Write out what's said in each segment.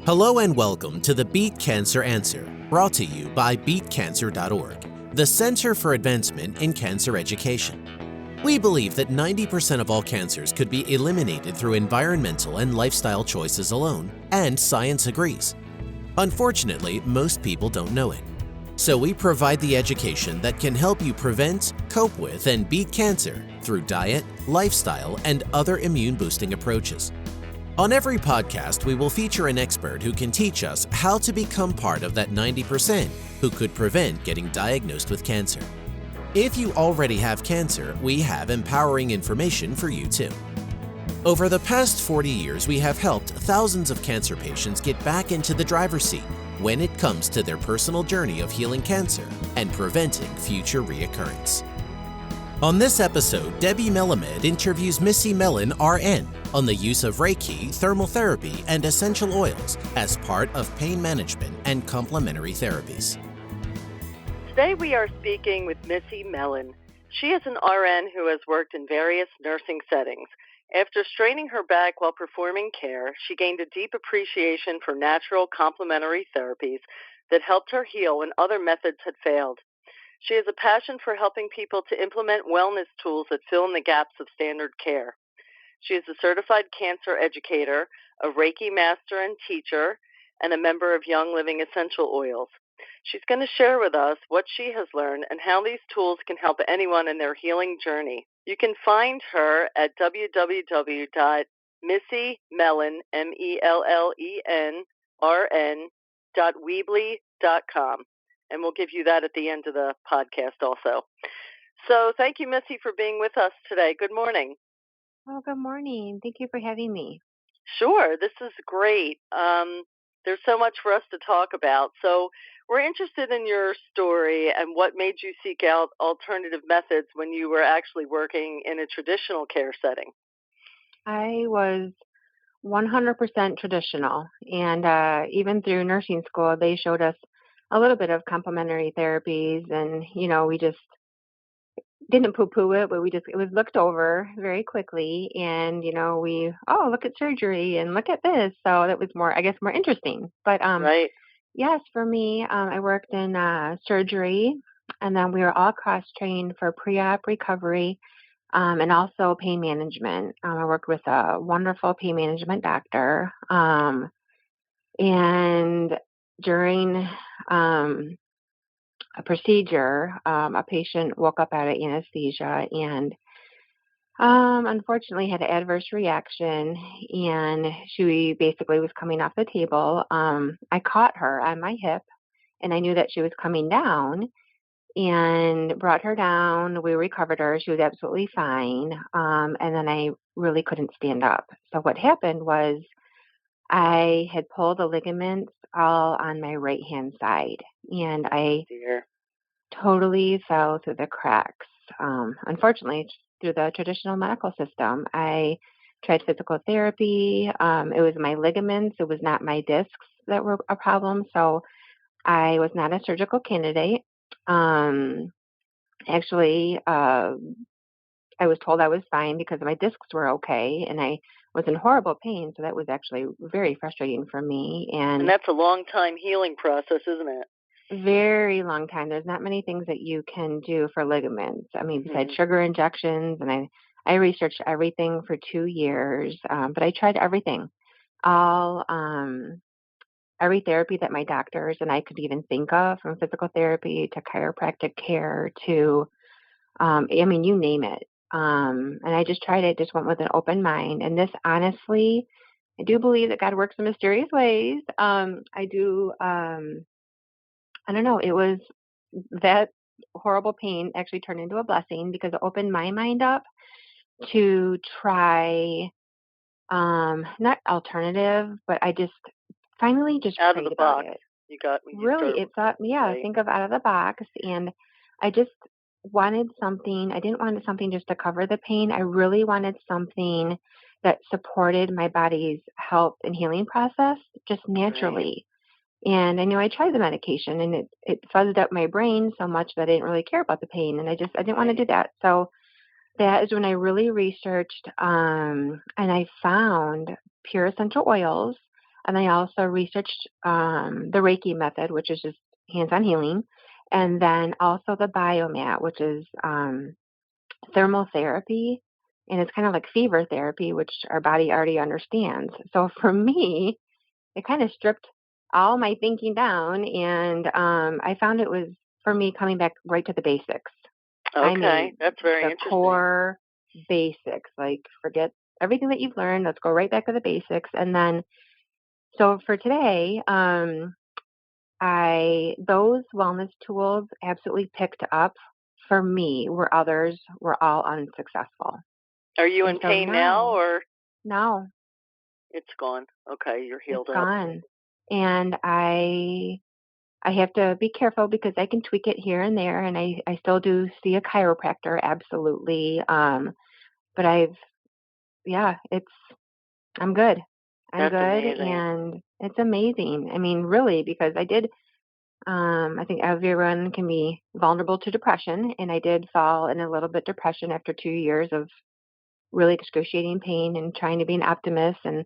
Hello and welcome to the Beat Cancer Answer, brought to you by BeatCancer.Org, the Center for Advancement in Cancer Education. We believe that 90% of all cancers could be eliminated through environmental and lifestyle choices alone, and science agrees. Unfortunately, most people don't know it. So we provide the education that can help you prevent, cope with, and beat cancer through diet, lifestyle, and other immune-boosting approaches. On every podcast, we will feature an expert who can teach us how to become part of that 90% who could prevent getting diagnosed with cancer. If you already have cancer, we have empowering information for you too. Over the past 40 years, we have helped thousands of cancer patients get back into the driver's seat when it comes to their personal journey of healing cancer and preventing future reoccurrence. On this episode, Debbie Mellen interviews Missie Mellen, RN, on the use of Reiki, thermal therapy, and essential oils as part of pain management and complementary therapies. Today we are speaking with Missie Mellen. She is an RN who has worked in various nursing settings. After straining her back while performing care, she gained a deep appreciation for natural complementary therapies that helped her heal when other methods had failed. She has a passion for helping people to implement wellness tools that fill in the gaps of standard care. She is a certified cancer educator, a Reiki master and teacher, and a member of Young Living Essential Oils. She's going to share with us what she has learned and how these tools can help anyone in their healing journey. You can find her at www.missiemellen, MELLENRN.weebly.com. And we'll give you that at the end of the podcast also. So thank you, Missie, for being with us today. Good morning. Oh, good morning. Thank you for having me. Sure. This is great. There's so much for us to talk about. So we're interested in your story and what made you seek out alternative methods when you were actually working in a traditional care setting. I was 100% traditional, and even through nursing school, they showed us a little bit of complementary therapies, and, we just didn't poo-poo it, but it was looked over very quickly, and, look at surgery and look at this. So that was more interesting. But, Right. yes, for me, I worked in surgery, and then we were all cross-trained for pre-op recovery, and also pain management. I worked with a wonderful pain management doctor, and during a procedure, a patient woke up out of anesthesia and unfortunately had an adverse reaction, and she basically was coming off the table. I caught her on my hip, and I knew that she was coming down, and brought her down. We recovered her. She was absolutely fine. And then I really couldn't stand up. So what happened was I had pulled the ligaments all on my right-hand side, and I totally fell through the cracks. Unfortunately, through the traditional medical system, I tried physical therapy. It was my ligaments. It was not my discs that were a problem. So I was not a surgical candidate. Actually, I was told I was fine because my discs were okay, and I was in horrible pain. So that was actually very frustrating for me. And that's a long time healing process, isn't it? Very long time. There's not many things that you can do for ligaments. I mean, besides sugar injections, and I researched everything for 2 years, but I tried everything, every therapy that my doctors and I could even think of, from physical therapy to chiropractic care to, you name it. And I just tried it, just went with an open mind. And this, honestly, I do believe that God works in mysterious ways. I don't know, it was that horrible pain actually turned into a blessing because it opened my mind up to try, not alternative, but I just finally just out prayed of the about box. it. Right. Think of out of the box. And I just wanted something. I didn't want something just to cover the pain. I really wanted something that supported my body's health and healing process just naturally. Right. And I knew I tried the medication, and it fuzzed up my brain so much that I didn't really care about the pain. And I didn't want to do that. So that is when I really researched, and I found pure essential oils. And I also researched the Reiki Method, which is just hands-on healing, and then also the Biomat, which is thermal therapy, and it's kind of like fever therapy, which our body already understands. So for me, it kind of stripped all my thinking down, and I found it was, for me, coming back right to the basics. Okay, that's very the interesting. core basics, like forget everything that you've learned. Let's go right back to the basics. And then, so for today, those wellness tools absolutely picked up for me where others were all unsuccessful. Are you in pain now, or? No. It's gone. Okay, you're healed It's up. gone. And I have to be careful because I can tweak it here and there, and I still do see a chiropractor, absolutely. But I'm good. I'm That's good, amazing. and it's amazing. I mean, really, because I did, I think everyone can be vulnerable to depression, and I did fall in a little bit depression after 2 years of really excruciating pain and trying to be an optimist. And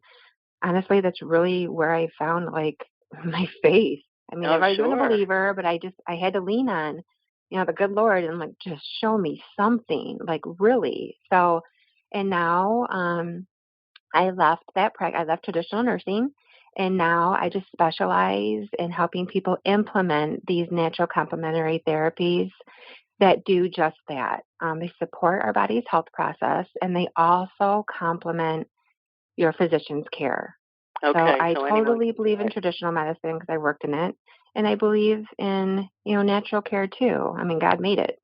honestly, that's really where I found like my faith. I mean, I've always been a believer, but I had to lean on, the good Lord, and like, just show me something, like really. So, and now, I left I left traditional nursing, and now I just specialize in helping people implement these natural complementary therapies that do just that. They support our body's health process, and they also complement your physician's care. Okay, so I totally believe in traditional medicine because I worked in it, and I believe in, natural care too. I mean, God made it.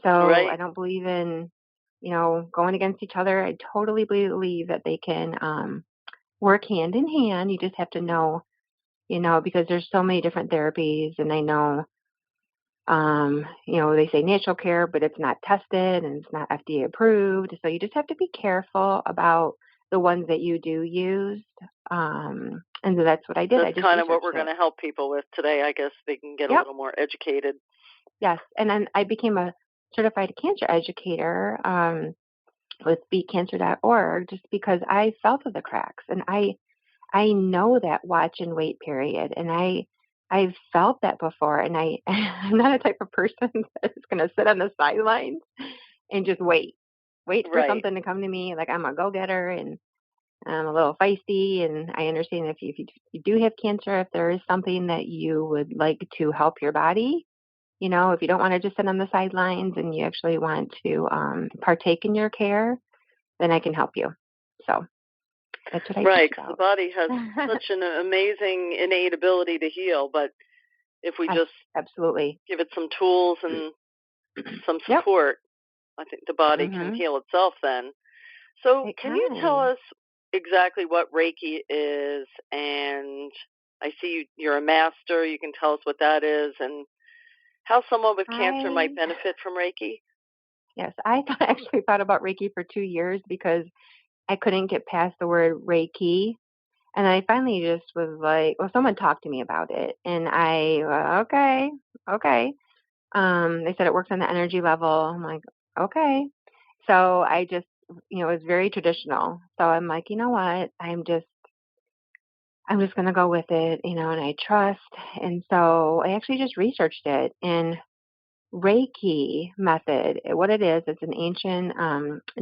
So right. I don't believe in, going against each other. I totally believe that they can work hand in hand. You just have to know, because there's so many different therapies, and I know, they say natural care, but it's not tested and it's not FDA approved. So you just have to be careful about the ones that you do use. And so that's what I did. That's kind of what we're going to help people with today. I guess they can get a little more educated. Yes. And then I became a certified cancer educator with BeatCancer.Org just because I fell through the cracks. And I know that watch and wait period. And I've felt that before. And I'm not a type of person that's going to sit on the sidelines and just wait for something to come to me. Like, I'm a go-getter, and I'm a little feisty. And I understand if you do have cancer, if there is something that you would like to help your body, if you don't want to just sit on the sidelines and you actually want to partake in your care, then I can help you. So that's what I right, because the body has such an amazing innate ability to heal, but if we just absolutely give it some tools and some support, I think the body can heal itself then. So can you tell us exactly what Reiki is? And I see you're a master. You can tell us what that is and how someone with cancer might benefit from Reiki. Yes, I actually thought about Reiki for 2 years because I couldn't get past the word Reiki. And I finally just was like, well, someone talked to me about it. And okay. They said it works on the energy level. I'm like, okay. So I just, it was very traditional. So I'm like, you know what? I'm just going to go with it, and I trust. And so I actually just researched it. And Reiki Method, what it is, it's an ancient,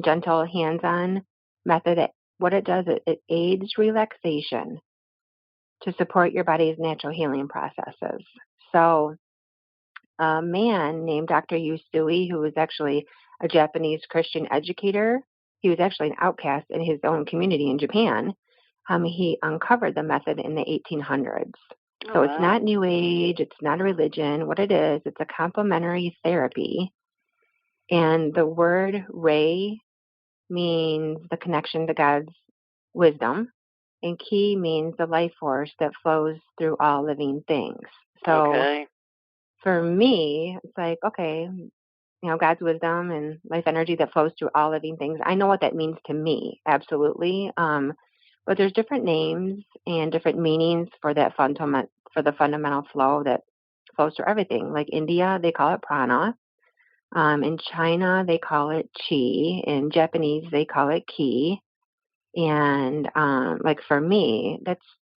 gentle, hands-on method. What it does, it aids relaxation to support your body's natural healing processes. So a man named Dr. Usui, who was actually a Japanese Christian educator, he was actually an outcast in his own community in Japan. He uncovered the method in the 1800s. So it's not New Age, it's not a religion. What it is, it's a complementary therapy. And the word Rei means the connection to God's wisdom, and Ki means the life force that flows through all living things. So for me, it's like, okay, God's wisdom and life energy that flows through all living things. I know what that means to me, absolutely. But there's different names and different meanings for that the fundamental flow that flows through everything. Like India, they call it prana. In China, they call it chi. In Japanese, they call it ki. And like for me,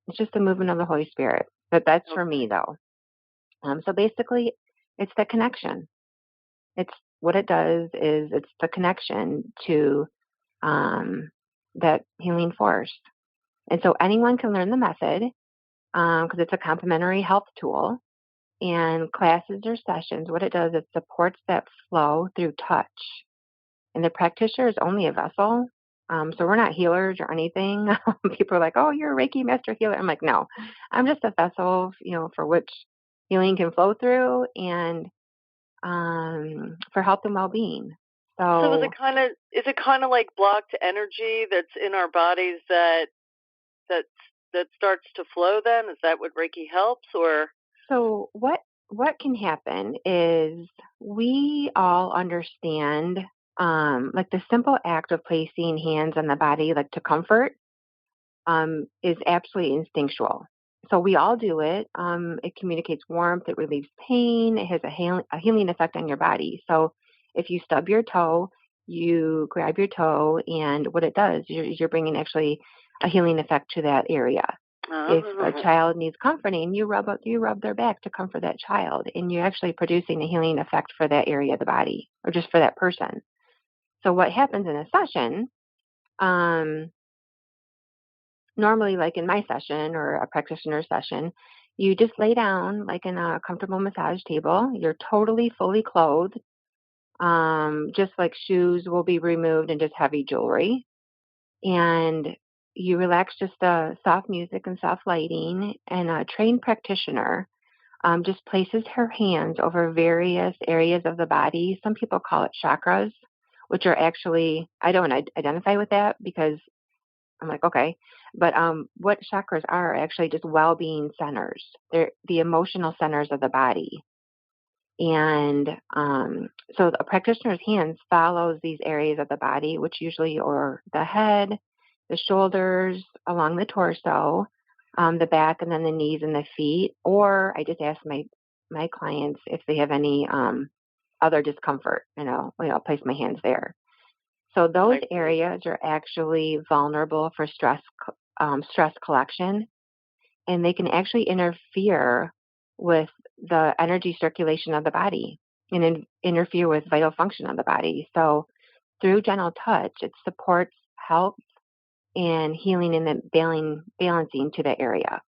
It's just the movement of the Holy Spirit. But that's for me, though. So basically, it's the connection. It's what it does is it's the connection to that healing force. And so anyone can learn the method because it's a complementary health tool. And classes or sessions, what it does, it supports that flow through touch. And the practitioner is only a vessel. So we're not healers or anything. People are like, oh, you're a Reiki master healer. I'm like, no, I'm just a vessel, for which healing can flow through and for health and well-being. So is it kind of like blocked energy that's in our bodies that starts to flow then? Is that what Reiki helps, or? So what can happen is we all understand like the simple act of placing hands on the body, like to comfort, is absolutely instinctual. So we all do it. It communicates warmth. It relieves pain. It has a healing effect on your body. So if you stub your toe, you grab your toe, and what it does, you're bringing actually a healing effect to that area. If a child needs comforting, you rub their back to comfort that child, and you're actually producing a healing effect for that area of the body, or just for that person. So what happens in a session? Normally, like in my session or a practitioner session, you just lay down like in a comfortable massage table. You're totally fully clothed. Just like shoes will be removed and just heavy jewelry. And you relax, just soft music and soft lighting. And a trained practitioner just places her hands over various areas of the body. Some people call it chakras, which are actually, I don't identify with that because I'm like, okay. But what chakras are actually just well-being centers. They're the emotional centers of the body. And so a practitioner's hands follows these areas of the body, which usually are the head, the shoulders, along the torso, the back, and then the knees and the feet. Or I just ask my clients if they have any other discomfort, I'll place my hands there. So those areas are actually vulnerable for stress collection, and they can actually interfere with the energy circulation of the body and interfere with vital function of the body. So through gentle touch, it supports health and healing and then balancing to the area.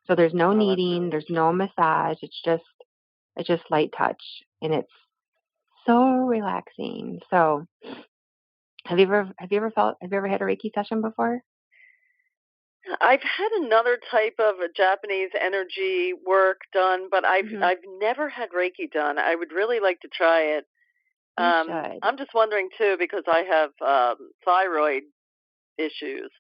So there's no kneading, there's no massage. It's just light touch, and it's so relaxing. So have you ever had a Reiki session before? I've had another type of a Japanese energy work done, but I've never had Reiki done. I would really like to try it. I'm just wondering too, because I have thyroid issues.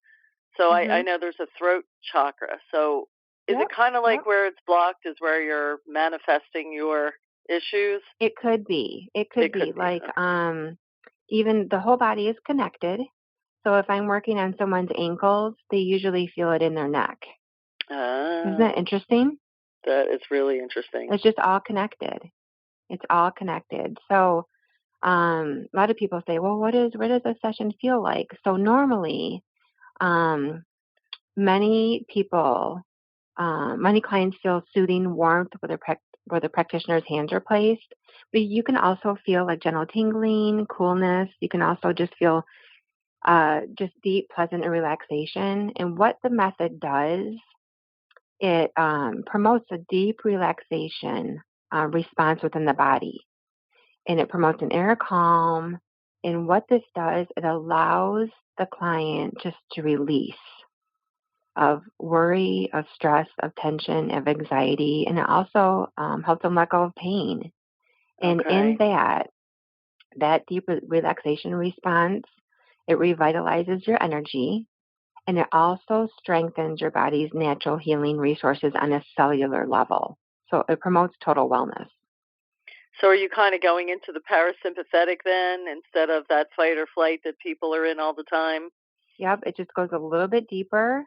So I know there's a throat chakra. So is it kind of like where it's blocked is where you're manifesting your issues? It could be. It could be like even the whole body is connected. So if I'm working on someone's ankles, they usually feel it in their neck. Isn't that interesting? That is really interesting. It's just all connected. It's all connected. So a lot of people say, well, what does a session feel like? So normally, many clients feel soothing warmth where the practitioner's hands are placed. But you can also feel like gentle tingling, coolness. You can also just feel just deep, pleasant relaxation. And what the method does, it promotes a deep relaxation response within the body. And it promotes an inner calm. And what this does, it allows the client just to release of worry, of stress, of tension, of anxiety. And it also helps them let go of pain. And in that deep relaxation response, it revitalizes your energy, and it also strengthens your body's natural healing resources on a cellular level. So it promotes total wellness. So are you kind of going into the parasympathetic then instead of that fight or flight that people are in all the time? Yep, it just goes a little bit deeper.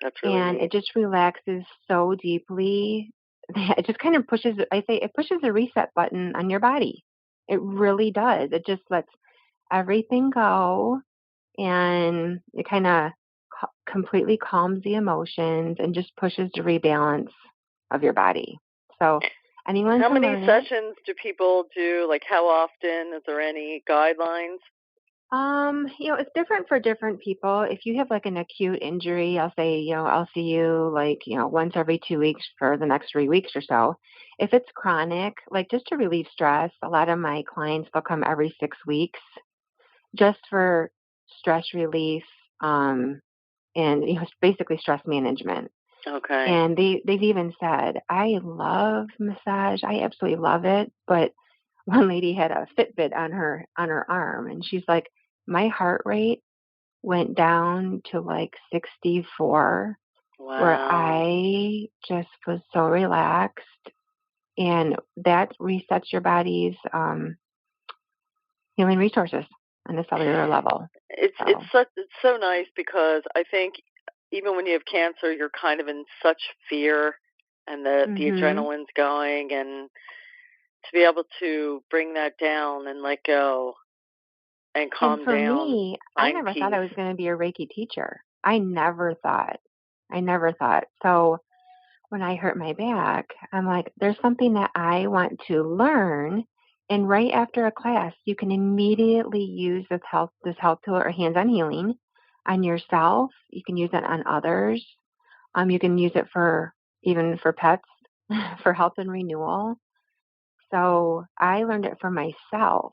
That's really and neat. It just relaxes so deeply. It just kind of pushes a reset button on your body. It really does. It just lets everything go, and it kind of completely calms the emotions and just pushes the rebalance of your body. So anyone How can many learn sessions do people do? Like, how often? Is there any guidelines? It's different for different people. If you have like an acute injury, I'll say, I'll see you like, once every 2 weeks for the next 3 weeks or so. If it's chronic, like just to relieve stress, a lot of my clients, they'll come every 6 weeks just for stress relief, and basically stress management. Okay. And they've even said, I love massage. I absolutely love it. But one lady had a Fitbit on her arm, and she's like, my heart rate went down to like 64, where Wow. I just was so relaxed. And that resets your body's healing resources on a cellular level. It's so nice, because I think even when you have cancer, you're kind of in such fear, and the adrenaline's going, and to be able to bring that down and let go and calm for down. Me, I never thought I was going to be a Reiki teacher. I never thought. So when I hurt my back, I'm like, there's something that I want to learn. And right after a class, you can immediately use this health tool or hands-on healing on yourself. You can use it on others. You can use it even for pets, for health and renewal. So I learned it for myself.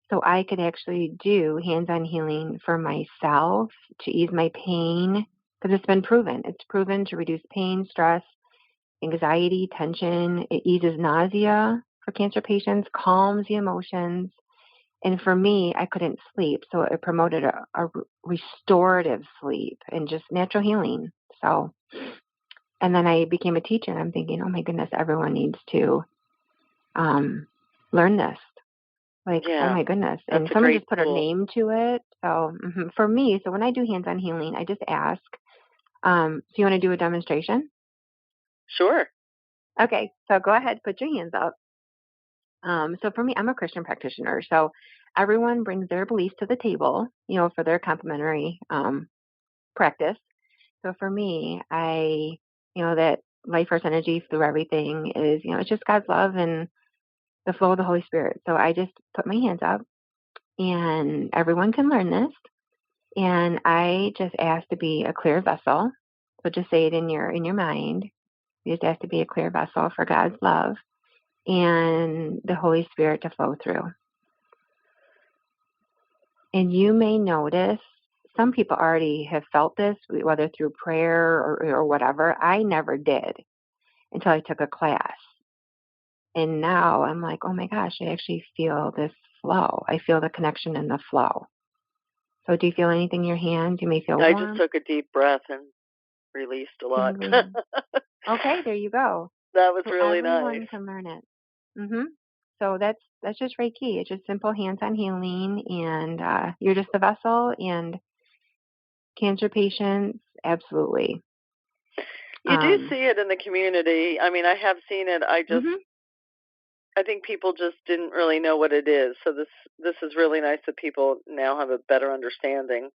So I could actually do hands-on healing for myself to ease my pain, because it's been proven. It's proven to reduce pain, stress, anxiety, tension. It eases nausea for cancer patients, calms the emotions. And for me, I couldn't sleep, so it promoted a restorative sleep and just natural healing. So, and then I became a teacher, and I'm thinking, oh my goodness, everyone needs to learn this. Like, oh my goodness. And someone just put a name to it. So for me, so when I do hands-on healing, I just ask, so you want to do a demonstration? Sure. Okay, so go ahead, put your hands up. So for me, I'm a Christian practitioner. So everyone brings their beliefs to the table, for their complementary practice. So for me, that life force energy through everything is, it's just God's love and the flow of the Holy Spirit. So I just put my hands up, and everyone can learn this. And I just ask to be a clear vessel. So just say it in your mind. You just ask to be a clear vessel for God's love and the Holy Spirit to flow through. And you may notice some people already have felt this, whether through prayer or whatever. I never did until I took a class. And now I'm like, oh my gosh, I actually feel this flow. I feel the connection and the flow. So do you feel anything in your hands? You may feel warm. I just took a deep breath and released a lot. Okay, there you go. That was really nice. Everyone can learn it. So that's just Reiki. It's just simple hands-on healing, and you're just the vessel. And cancer patients, absolutely. You do see it in the community. I mean, I have seen it. I think people just didn't really know what it is. So this is really nice that people now have a better understanding.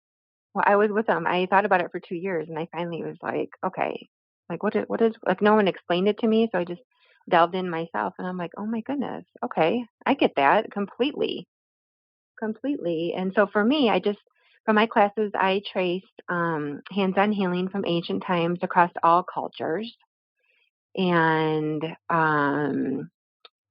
Well, I was with them. I thought about it for 2 years, and I finally was like, okay, like what is like, no one explained it to me, so I just delved in myself, and I'm like, oh my goodness, okay, I get that completely. And so for me, for my classes, I traced hands-on healing from ancient times across all cultures, and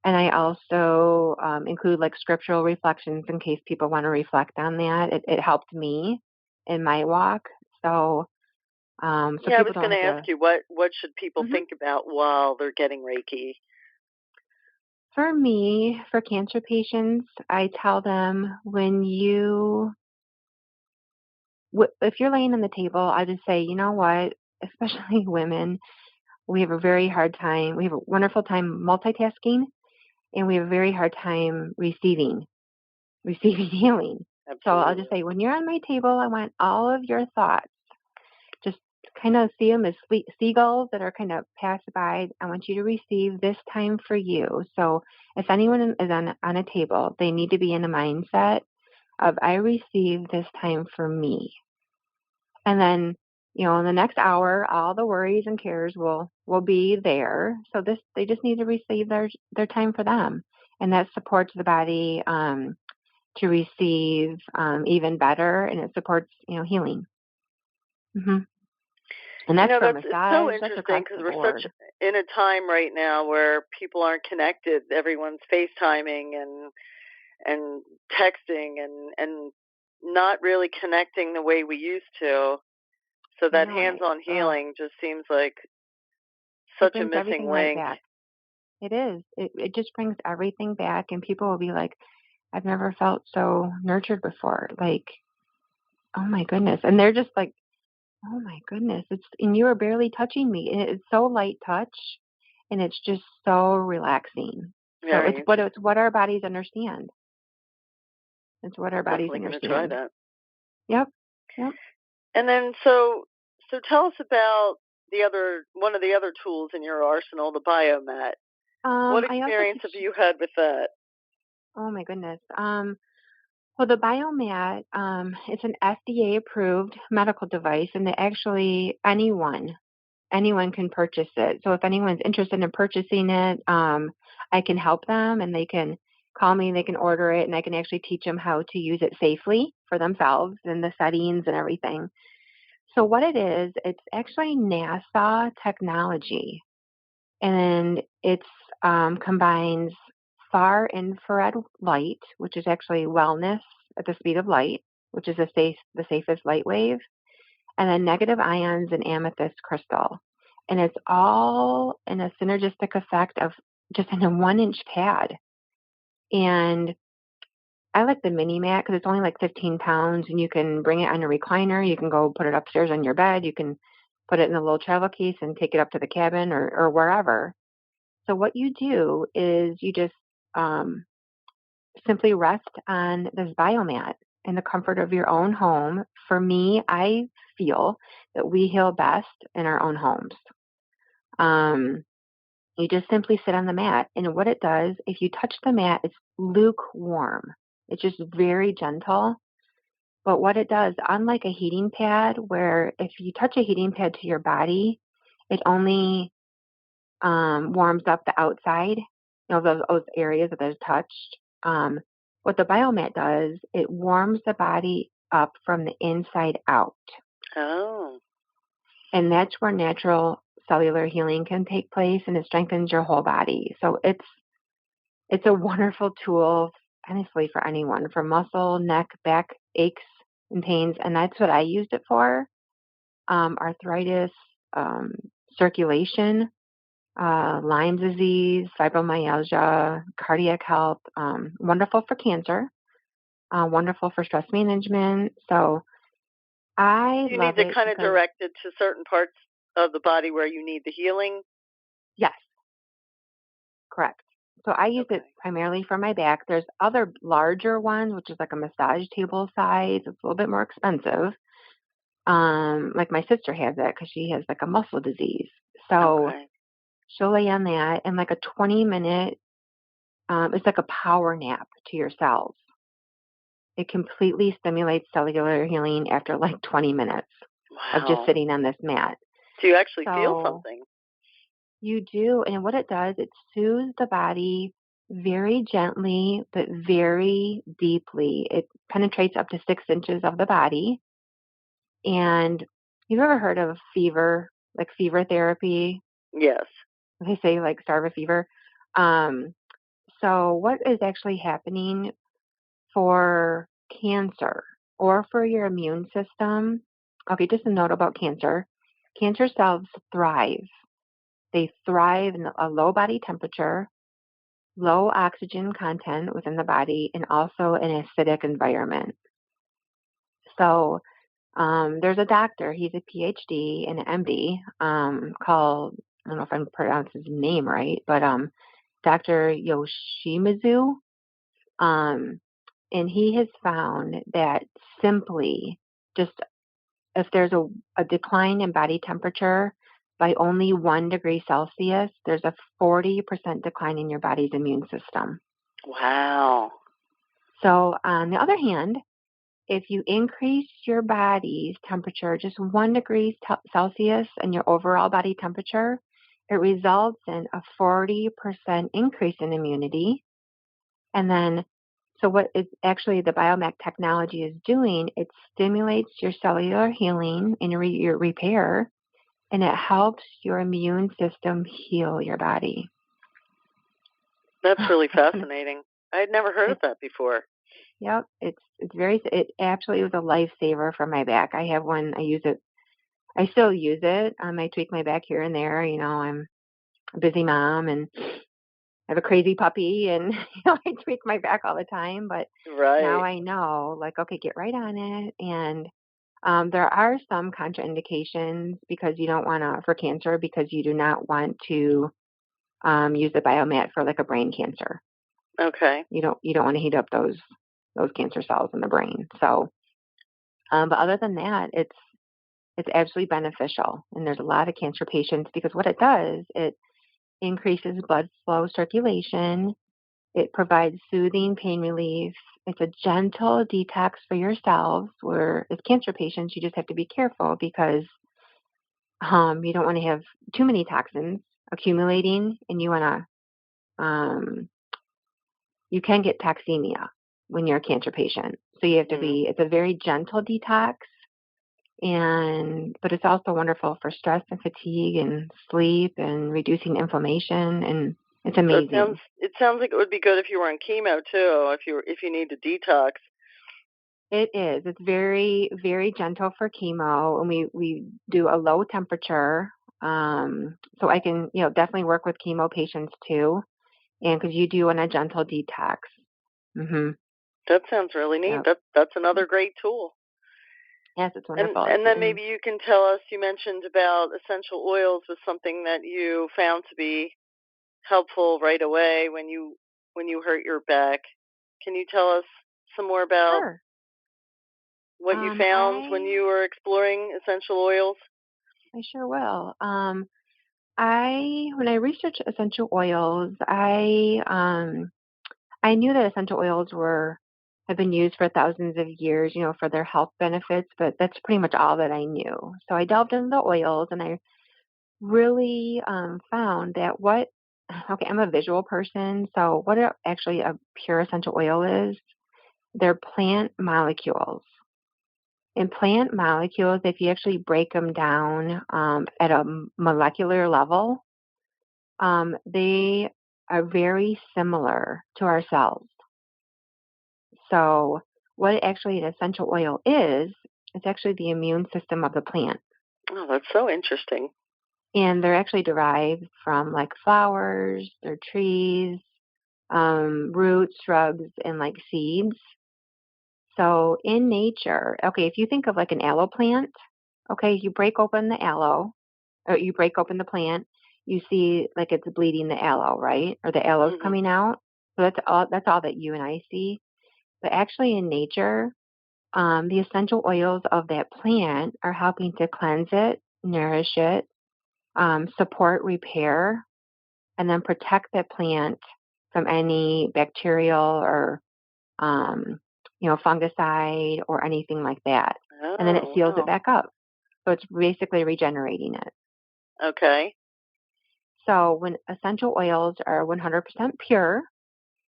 I also include like scriptural reflections in case people want to reflect on that. It helped me in my walk. So, I was going to ask you, what should people think about while they're getting Reiki? For me, for cancer patients, I tell them if you're laying on the table, I just say, you know what, especially women, we have a very hard time. We have a wonderful time multitasking, and we have a very hard time receiving healing. Absolutely. So I'll just say, when you're on my table, I want all of your thoughts. Just kind of see them as seagulls that are kind of pass by. I want you to receive this time for you. So if anyone is on a table, they need to be in a mindset of, I receive this time for me. And then In the next hour, all the worries and cares will be there. So they just need to receive their time for them. And that supports the body to receive even better, and it supports, healing. Mm-hmm. And that's for massage. It's so interesting because we're such in a time right now where people aren't connected. Everyone's FaceTiming and texting and not really connecting the way we used to. So that hands-on healing just seems like such a missing link. Right. It is. It just brings everything back, and people will be like, I've never felt so nurtured before. Like, oh my goodness. And they're just like, oh my goodness, and you are barely touching me. And it's so light touch, and it's just so relaxing. So it's what our bodies understand. It's what our bodies understand. Definitely going to try that. Yep. And then so tell us about one of the other tools in your arsenal, the Biomat. What experience have you had with that? Oh my goodness. Well, the Biomat, it's an FDA-approved medical device, and anyone can purchase it. So if anyone's interested in purchasing it, I can help them, and they can call me, they can order it, and I can actually teach them how to use it safely for themselves and the settings and everything. So what it is, it's actually NASA technology, and it combines far infrared light, which is actually wellness at the speed of light, which is the safest light wave, and then negative ions and amethyst crystal. And it's all in a synergistic effect of just in a 1-inch pad. And I like the mini mat because it's only like 15 pounds, and you can bring it on a recliner. You can go put it upstairs on your bed. You can put it in a little travel case and take it up to the cabin or wherever. So what you do is you just simply rest on this Biomat in the comfort of your own home. For me, I feel that we heal best in our own homes. You just simply sit on the mat, and what it does, if you touch the mat, it's lukewarm. It's just very gentle. But what it does, unlike a heating pad, where if you touch a heating pad to your body, it only warms up the outside, those areas that are touched. What the Biomat does, it warms the body up from the inside out. Oh. And that's where natural cellular healing can take place, and it strengthens your whole body. So it's a wonderful tool, honestly, for anyone, for muscle, neck, back aches and pains. And that's what I used it for. Arthritis, circulation, Lyme disease, fibromyalgia, cardiac health, wonderful for cancer, wonderful for stress management. So you need to kind of direct it to certain parts of the body where you need the healing? Yes, correct. So I use it primarily for my back. There's other larger ones, which is like a massage table size. It's a little bit more expensive. Like my sister has it because she has like a muscle disease. So she'll lay on that, and like a 20-minute, it's like a power nap to your cells. It completely stimulates cellular healing after like 20 minutes of just sitting on this mat. So you actually feel something. You do. And what it does, it soothes the body very gently, but very deeply. It penetrates up to 6 inches of the body. And you've ever heard of fever, like fever therapy? Yes. They say like starve a fever. So what is actually happening for cancer or for your immune system? Okay, just a note about cancer. Cancer cells thrive. They thrive in a low body temperature, low oxygen content within the body, and also an acidic environment. So there's a doctor, he's a PhD and an MD, called, I don't know if I'm pronouncing his name right, but Dr. Yoshimitsu, and he has found that simply just if there's a decline in body temperature by only 1 degree Celsius, there's a 40% decline in your body's immune system. Wow. So on the other hand, if you increase your body's temperature just 1 degree Celsius and your overall body temperature, it results in a 40% increase in immunity. And then, so what is actually the Biomat technology is doing, it stimulates your cellular healing and your repair, and it helps your immune system heal your body. That's really fascinating. I had never heard of that before. Yep, it actually was a lifesaver for my back. I have one, I use it, I still use it. I tweak my back here and there. I'm a busy mom and I have a crazy puppy, and I tweak my back all the time. But now I know, like, okay, get right on it. And there are some contraindications because you don't want to, for cancer, because you do not want to use the Biomat for like a brain cancer. Okay. You don't want to heat up those cancer cells in the brain. So, but other than that, it's absolutely beneficial. And there's a lot of cancer patients, because what it does, it increases blood flow circulation. It provides soothing pain relief. It's a gentle detox for your cells, where as cancer patients, you just have to be careful because you don't want to have too many toxins accumulating, and you want to, you can get toxemia when you're a cancer patient. So you have to be, it's a very gentle detox, but it's also wonderful for stress and fatigue and sleep and reducing inflammation, and it's amazing. So it sounds like it would be good if you were on chemo too, if you need to detox. It is. It's very, very gentle for chemo, and we do a low temperature. So I can, definitely work with chemo patients too, and because you do want a gentle detox. Mm-hmm. That sounds really neat. Yep. That's another great tool. Yes, it's wonderful. And then maybe you can tell us, you mentioned about essential oils was something that you found to be helpful right away when you hurt your back. Can you tell us some more about what you found when you were exploring essential oils? I sure will. When I researched essential oils, I knew that essential oils have been used for thousands of years, for their health benefits, but that's pretty much all that I knew. So I delved into the oils, and I really found that I'm a visual person, so what actually a pure essential oil is, they're plant molecules. And plant molecules, if you actually break them down at a molecular level, they are very similar to our cells. So what actually an essential oil is, it's actually the immune system of the plant. Oh, that's so interesting. And they're actually derived from like flowers, they're trees, roots, shrubs, and like seeds. So in nature, okay, if you think of like an aloe plant, okay, you break open the aloe, or you break open the plant, you see like it's bleeding the aloe, right? Or the aloe's coming out. So that's all that you and I see. But actually in nature, the essential oils of that plant are helping to cleanse it, nourish it, support repair, and then protect that plant from any bacterial or, fungicide or anything like that. Oh, and then it seals it back up. So it's basically regenerating it. Okay. So when essential oils are 100% pure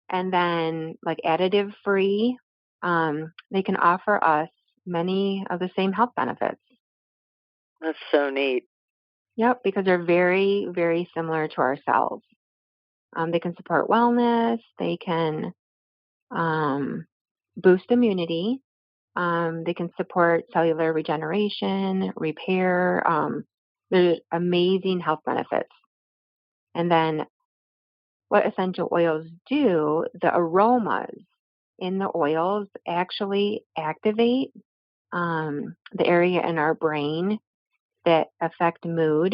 and then like additive free, they can offer us many of the same health benefits. That's so neat. Yep, because they're very, very similar to our cells. They can support wellness. They can boost immunity. They can support cellular regeneration, repair. There's amazing health benefits. And then what essential oils do, the aromas in the oils actually activate the area in our brain that affect mood.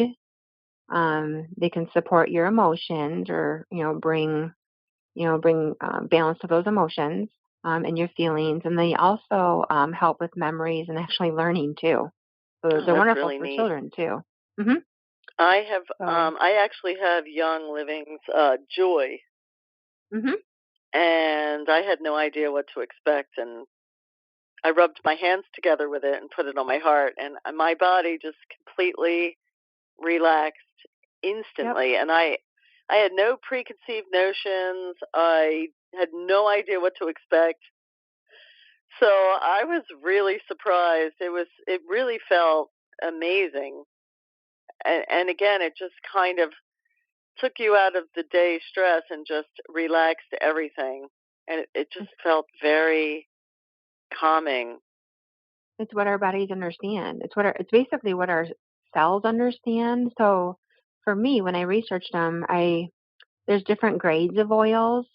They can support your emotions, or bring balance to those emotions and your feelings. And they also help with memories and actually learning too. So they're wonderful really for neat. children too. Mm-hmm. I have I actually have Young Living's Joy. Mm-hmm. And I had no idea what to expect, and I rubbed my hands together with it and put it on my heart, and my body just completely relaxed instantly. Yep. And I had no preconceived notions. I had no idea what to expect. So I was really surprised. It really felt amazing. And again, it just kind of took you out of the day stress and just relaxed everything. And it just felt very calming. It's what our bodies understand. It's basically what our cells understand. So for me, when I researched them, there's different grades of oils.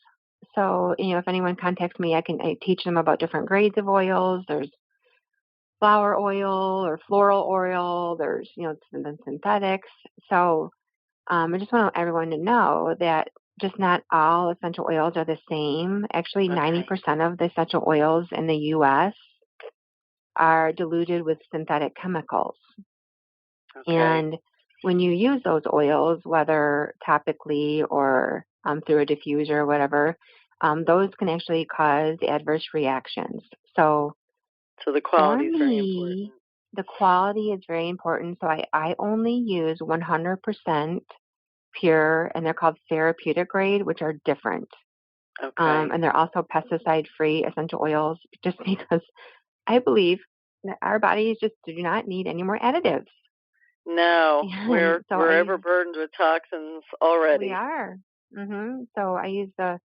So, if anyone contacts me, I teach them about different grades of oils. There's flower oil or floral oil. There's, synthetics. So, I just want everyone to know that just not all essential oils are the same. Actually, 90% of the essential oils in the U.S. are diluted with synthetic chemicals. Okay. And when you use those oils, whether topically or through a diffuser or whatever, those can actually cause adverse reactions. So the quality is very important. The quality is very important. So I only use 100% pure, and they're called therapeutic grade, which are different. Okay. And they're also pesticide-free essential oils, just because I believe that our bodies just do not need any more additives. No, we're overburdened with toxins already. We are. Mm-hmm. So I use the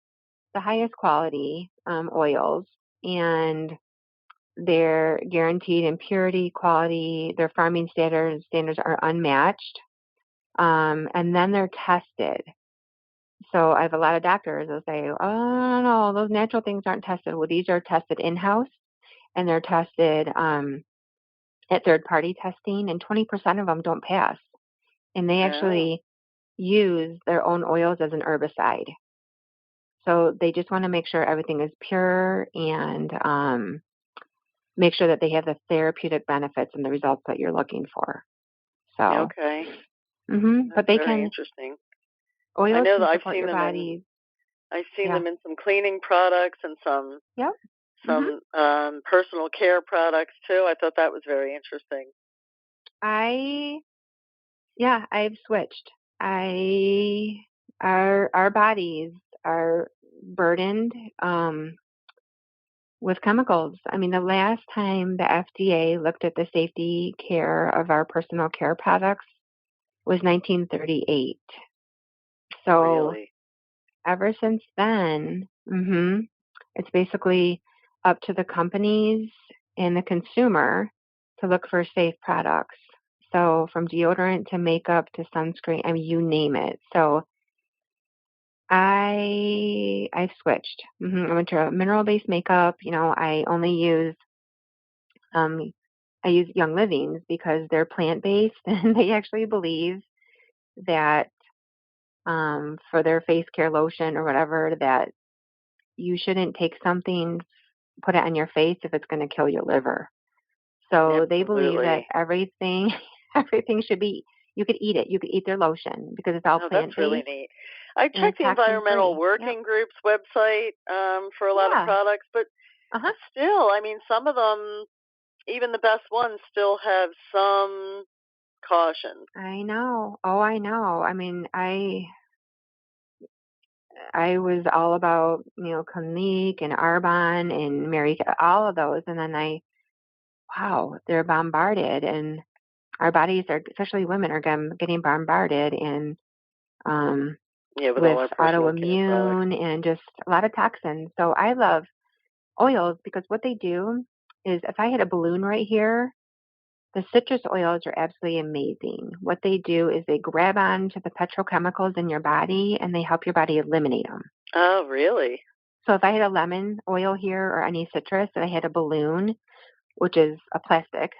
highest quality oils, and they're guaranteed in purity, quality. Their farming standards are unmatched, and then they're tested. So I have a lot of doctors that say, "Oh no, those natural things aren't tested." Well, these are tested in-house, and they're tested at third-party testing, and 20% of them don't pass. And they actually use their own oils as an herbicide. So they just want to make sure everything is pure and make sure that they have the therapeutic benefits and the results that you're looking for. So okay, but they very interesting. Oils I know can that support your body. I've seen them in some cleaning products and some personal care products too. I thought that was very interesting. I've switched. Our bodies are burdened with chemicals. I mean, the last time the FDA looked at the safety care of our personal care products was 1938. So really? Ever since then, it's basically up to the companies and the consumer to look for safe products. So from deodorant to makeup to sunscreen, I mean, you name it. So I've switched. I went to mineral-based makeup. I only use I use Young Living's because they're plant-based, and they actually believe that for their face care lotion or whatever, that you shouldn't take something, put it on your face if it's going to kill your liver. So They believe that everything should be, you could eat it. You could eat their lotion because it's all plant-based. That's really neat. I checked the Environmental Working Group's website for a lot of products, but still, I mean, some of them, even the best ones, still have some caution. I know. Oh, I know. I mean, I was all about, Clinique and Arbonne and Mary, all of those. And then they're bombarded, and our bodies are, especially women, are getting bombarded and with autoimmune and just a lot of toxins. So I love oils because what they do is, if I had a balloon right here, the citrus oils are absolutely amazing. What they do is they grab onto the petrochemicals in your body and they help your body eliminate them. Oh, really? So if I had a lemon oil here or any citrus and I had a balloon, which is a plastic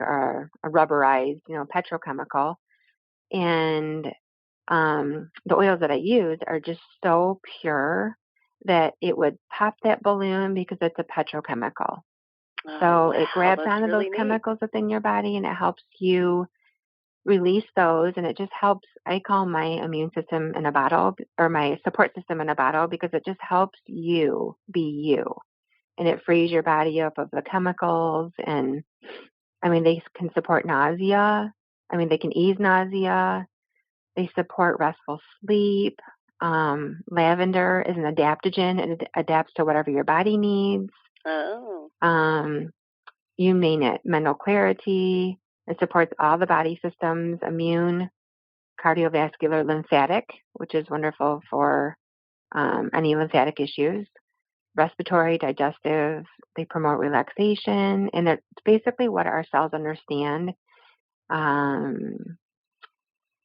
or a rubberized, petrochemical, and the oils that I use are just so pure that it would pop that balloon because it's a petrochemical. So it grabs onto those chemicals within your body and it helps you release those, and it just helps. I call my immune system in a bottle, or my support system in a bottle, because it just helps you be you. and it frees your body up of the chemicals. And I mean, they can support nausea. I mean, they can ease nausea. They support restful sleep. Lavender is an adaptogen. It adapts to whatever your body needs. Oh. You name it. Mental clarity. It supports all the body systems, immune, cardiovascular, lymphatic, which is wonderful for any lymphatic issues, respiratory, digestive. They promote relaxation, and it's basically what our cells understand.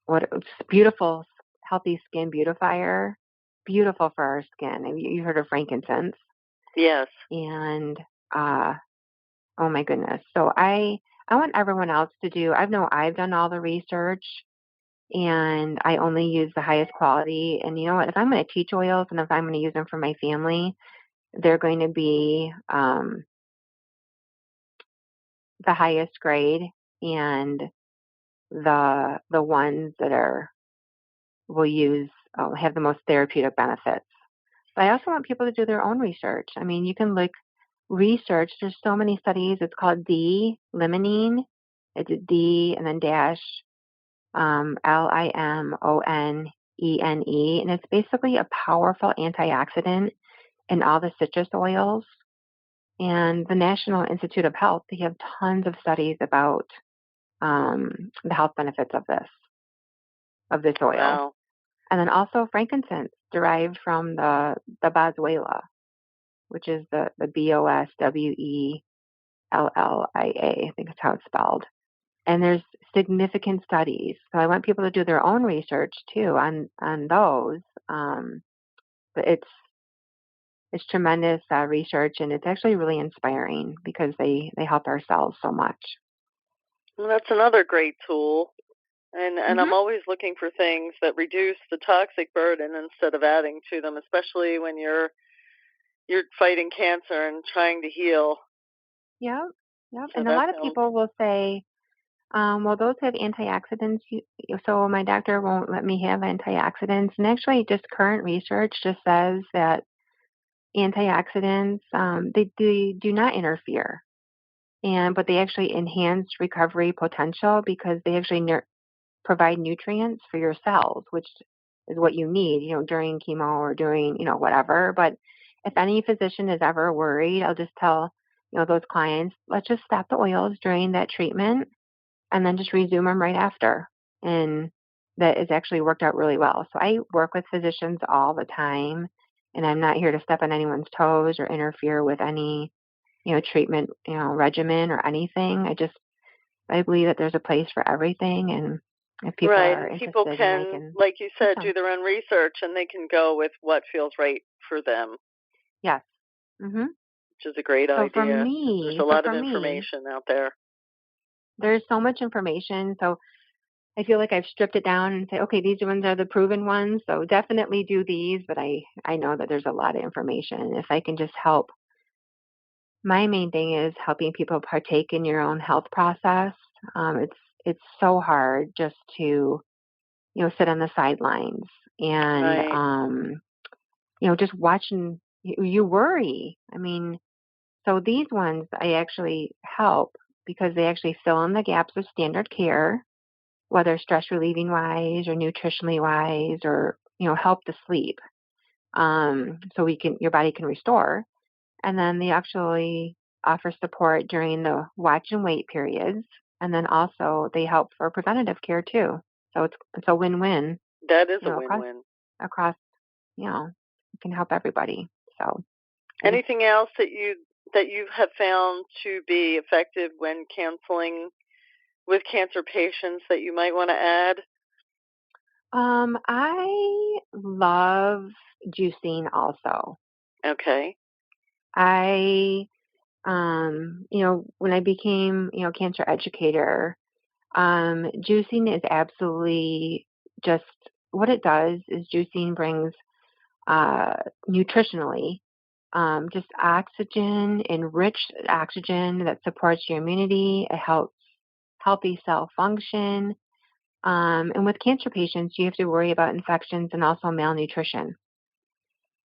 What it's beautiful, healthy skin beautifier, beautiful for our skin. You heard of frankincense? Yes. And oh my goodness. So I want everyone else to do. I know I've done all the research, and I only use the highest quality. And you know what? If I'm going to teach oils and if I'm going to use them for my family, they're going to be the highest grade and the ones that will have the most therapeutic benefits. But I also want people to do their own research. I mean, you can look research. There's so many studies. It's called D-limonene. It's D and then dash limonene, and it's basically a powerful antioxidant in all the citrus oils. And the National Institute of Health, they have tons of studies about the health benefits of this oil. Wow. And then also frankincense derived from the boswellia, which is the Boswellia. I think that's how it's spelled. And there's significant studies. So I want people to do their own research too on those. But it's tremendous research, and it's actually really inspiring because they help our cells so much. Well, that's another great tool. And Mm-hmm. I'm always looking for things that reduce the toxic burden instead of adding to them, especially when you're fighting cancer and trying to heal. Yep. So and a lot of people will say, well, those have antioxidants, so my doctor won't let me have antioxidants. And actually, just current research just says that antioxidants, they do not interfere, but they actually enhance recovery potential because they actually provide nutrients for your cells, which is what you need, during chemo or during, whatever. But if any physician is ever worried, I'll just tell, those clients, let's just stop the oils during that treatment and then just resume them right after. And that has actually worked out really well. So I work with physicians all the time, and I'm not here to step on anyone's toes or interfere with any, treatment, regimen or anything. I believe that there's a place for everything, and if people are interested, people can, like you said, do their own research, and they can go with what feels right for them. Yes. Mm-hmm. Which is a great idea. For me, there's a lot of information out there. There's so much information, so I feel like I've stripped it down and say, okay, these ones are the proven ones, so definitely do these. But I know that there's a lot of information, and if I can just help. My main thing is helping people partake in your own health process. It's so hard just to, sit on the sidelines and, just watching. You worry. I mean, so these ones I actually help because they actually fill in the gaps of standard care, whether stress relieving wise or nutritionally wise, or help to sleep. So your body can restore. And then they actually offer support during the watch and wait periods. And then also they help for preventative care too. So it's a win-win. That is a win-win. Across, it can help everybody. So anything else that you have found to be effective when counseling with cancer patients that you might want to add? I love juicing also. Okay. When I became, cancer educator, juicing is absolutely just what it does is juicing brings, nutritionally, just oxygen, enriched oxygen that supports your immunity. It helps healthy cell function. And with cancer patients, you have to worry about infections and also malnutrition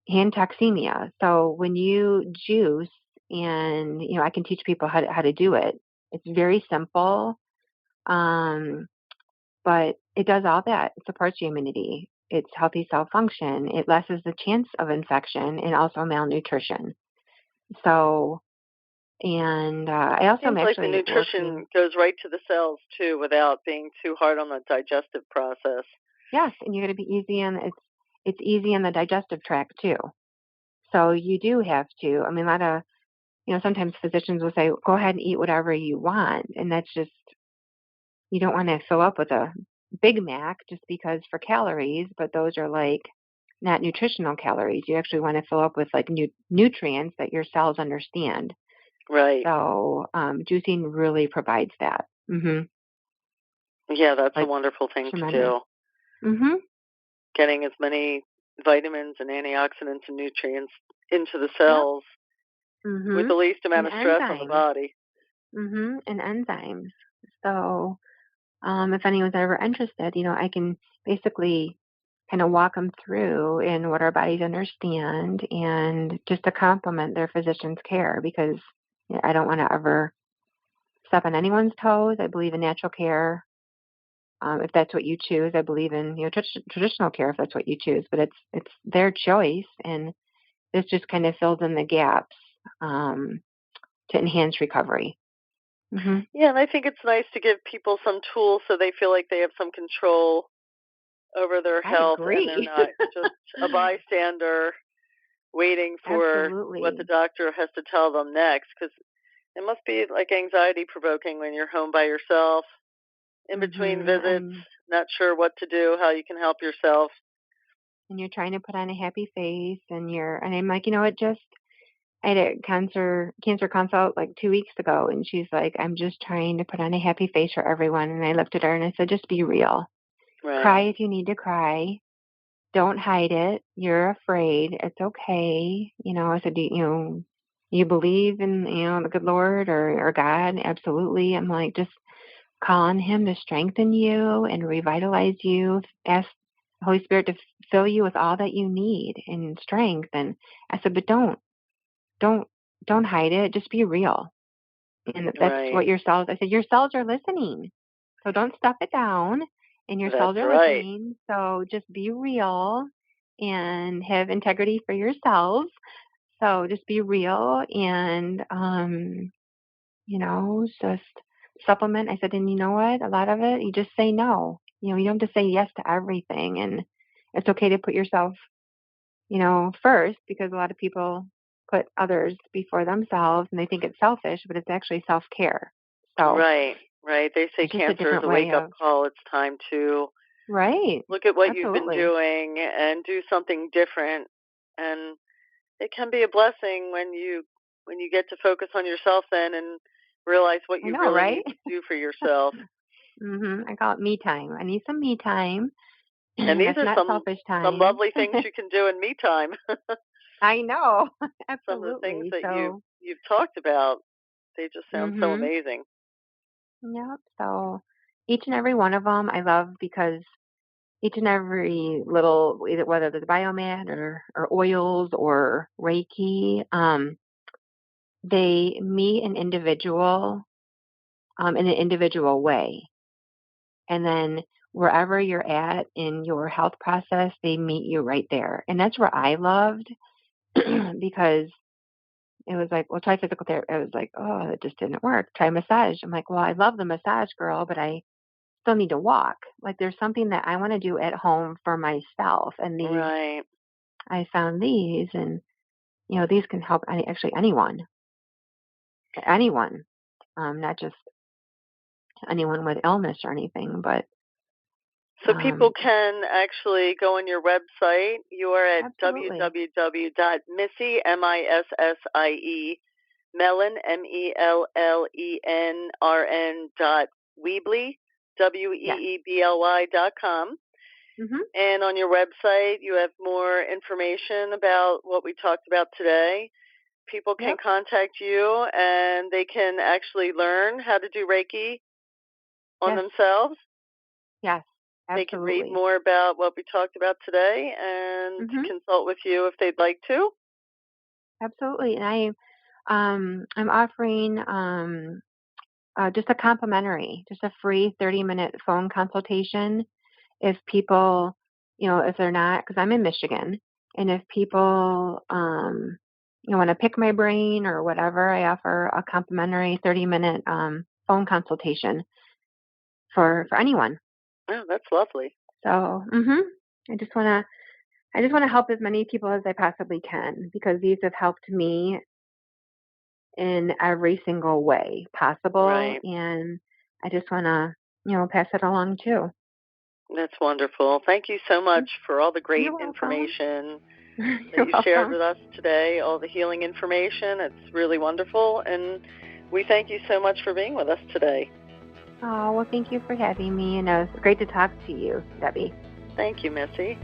and toxemia. So when you juice, and, I can teach people how to do it. It's very simple, but it does all that. It supports your immunity. It's healthy cell function. It lessens the chance of infection and also malnutrition. So, and I also am Seems like the actually nutrition goes right to the cells too, without being too hard on the digestive process. Yes, and you're going to be easy on it's easy on the digestive tract too. So you do have to. I mean, a lot of sometimes physicians will say, go ahead and eat whatever you want, and that's just you don't want to fill up with a Big Mac just because for calories, but those are like not nutritional calories. You actually want to fill up with like nutrients that your cells understand. Right. So juicing really provides that. Mm-hmm. Yeah, that's a wonderful thing to do. Mm-hmm. Getting as many vitamins and antioxidants and nutrients into the cells with the least amount of stress on the body. Mm-hmm. And enzymes. So if anyone's ever interested, I can basically kind of walk them through in what our bodies understand and just to complement their physician's care, because I don't want to ever step on anyone's toes. I believe in natural care. If that's what you choose, I believe in traditional care if that's what you choose. But it's their choice, and this just kind of fills in the gaps to enhance recovery. Mm-hmm. Yeah, and I think it's nice to give people some tools so they feel like they have some control over their health, and they're not just a bystander waiting for what the doctor has to tell them next. Because it must be like anxiety provoking when you're home by yourself, in between visits, not sure what to do, how you can help yourself. And you're trying to put on a happy face, and I'm like, I had a cancer consult like 2 weeks ago, and she's like, I'm just trying to put on a happy face for everyone. And I looked at her and I said, just be real. Right. Cry if you need to cry. Don't hide it. You're afraid. It's okay. I said, you believe in, the good Lord or God? Absolutely. I'm like, just call on him to strengthen you and revitalize you. Ask the Holy Spirit to fill you with all that you need and strength. And I said, but don't hide it. Just be real. And that's what your cells, I said, your cells are listening. So don't stuff it down. And your cells are listening. So just be real and have integrity for yourselves. So just be real and, just supplement. I said, and you know what? A lot of it, you just say no. You don't have to say yes to everything. And it's okay to put yourself, first, because a lot of people put others before themselves and they think it's selfish, but it's actually self-care. So Right. They say cancer is a wake-up call. It's time to look at what you've been doing and do something different. And it can be a blessing when you get to focus on yourself then and realize what you really need to do for yourself. I call it me time. I need some me time. And these are some lovely things you can do in me time. I know. Absolutely. Some of the things that you've talked about, they just sound so amazing. Yep. So each and every one of them I love, because each and every little, whether it's Biomat or oils or Reiki, they meet an individual in an individual way. And then wherever you're at in your health process, they meet you right there. And that's where I loved because it was like, well, try physical therapy. I was like, oh, it just didn't work. Try massage. I'm like, well, I love the massage, girl, but I still need to walk. Like there's something that I want to do at home for myself. And these, I found these, and, these can help anyone, not just anyone with illness or anything, but. So people can actually go on your website. You are at www.missie, MISSIE, Mellen, MELLENRN.weebly, WEEBLY.com. And on your website, you have more information about what we talked about today. People can contact you, and they can actually learn how to do Reiki on themselves. Yes, absolutely. They can read more about what we talked about today and consult with you if they'd like to. Absolutely. And I'm offering just a complimentary, just a free 30-minute phone consultation. If people, if they're not, because I'm in Michigan, and if people, want to pick my brain or whatever, I offer a complimentary 30-minute phone consultation for anyone. Oh, that's lovely. So, I just want to help as many people as I possibly can, because these have helped me in every single way possible. Right. And I just want to, pass it along too. That's wonderful. Thank you so much for all the great You're information that You're you shared welcome. with us today, all the healing information. It's really wonderful. And we thank you so much for being with us today. Oh, well, thank you for having me. And it was great to talk to you, Debbie. Thank you, Missy.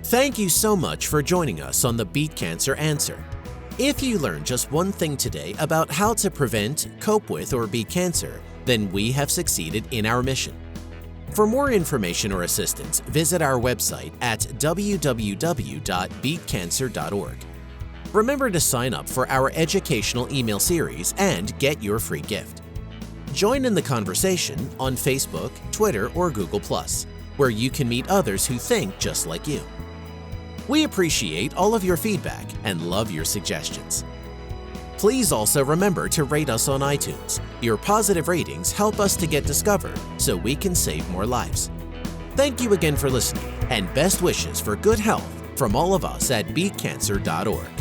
Thank you so much for joining us on the Beat Cancer Answer. If you learned just one thing today about how to prevent, cope with, or beat cancer, then we have succeeded in our mission. For more information or assistance, visit our website at www.BeatCancer.Org. Remember to sign up for our educational email series and get your free gift. Join in the conversation on Facebook, Twitter, or Google+, where you can meet others who think just like you. We appreciate all of your feedback and love your suggestions. Please also remember to rate us on iTunes. Your positive ratings help us to get discovered so we can save more lives. Thank you again for listening, and best wishes for good health from all of us at BeatCancer.Org.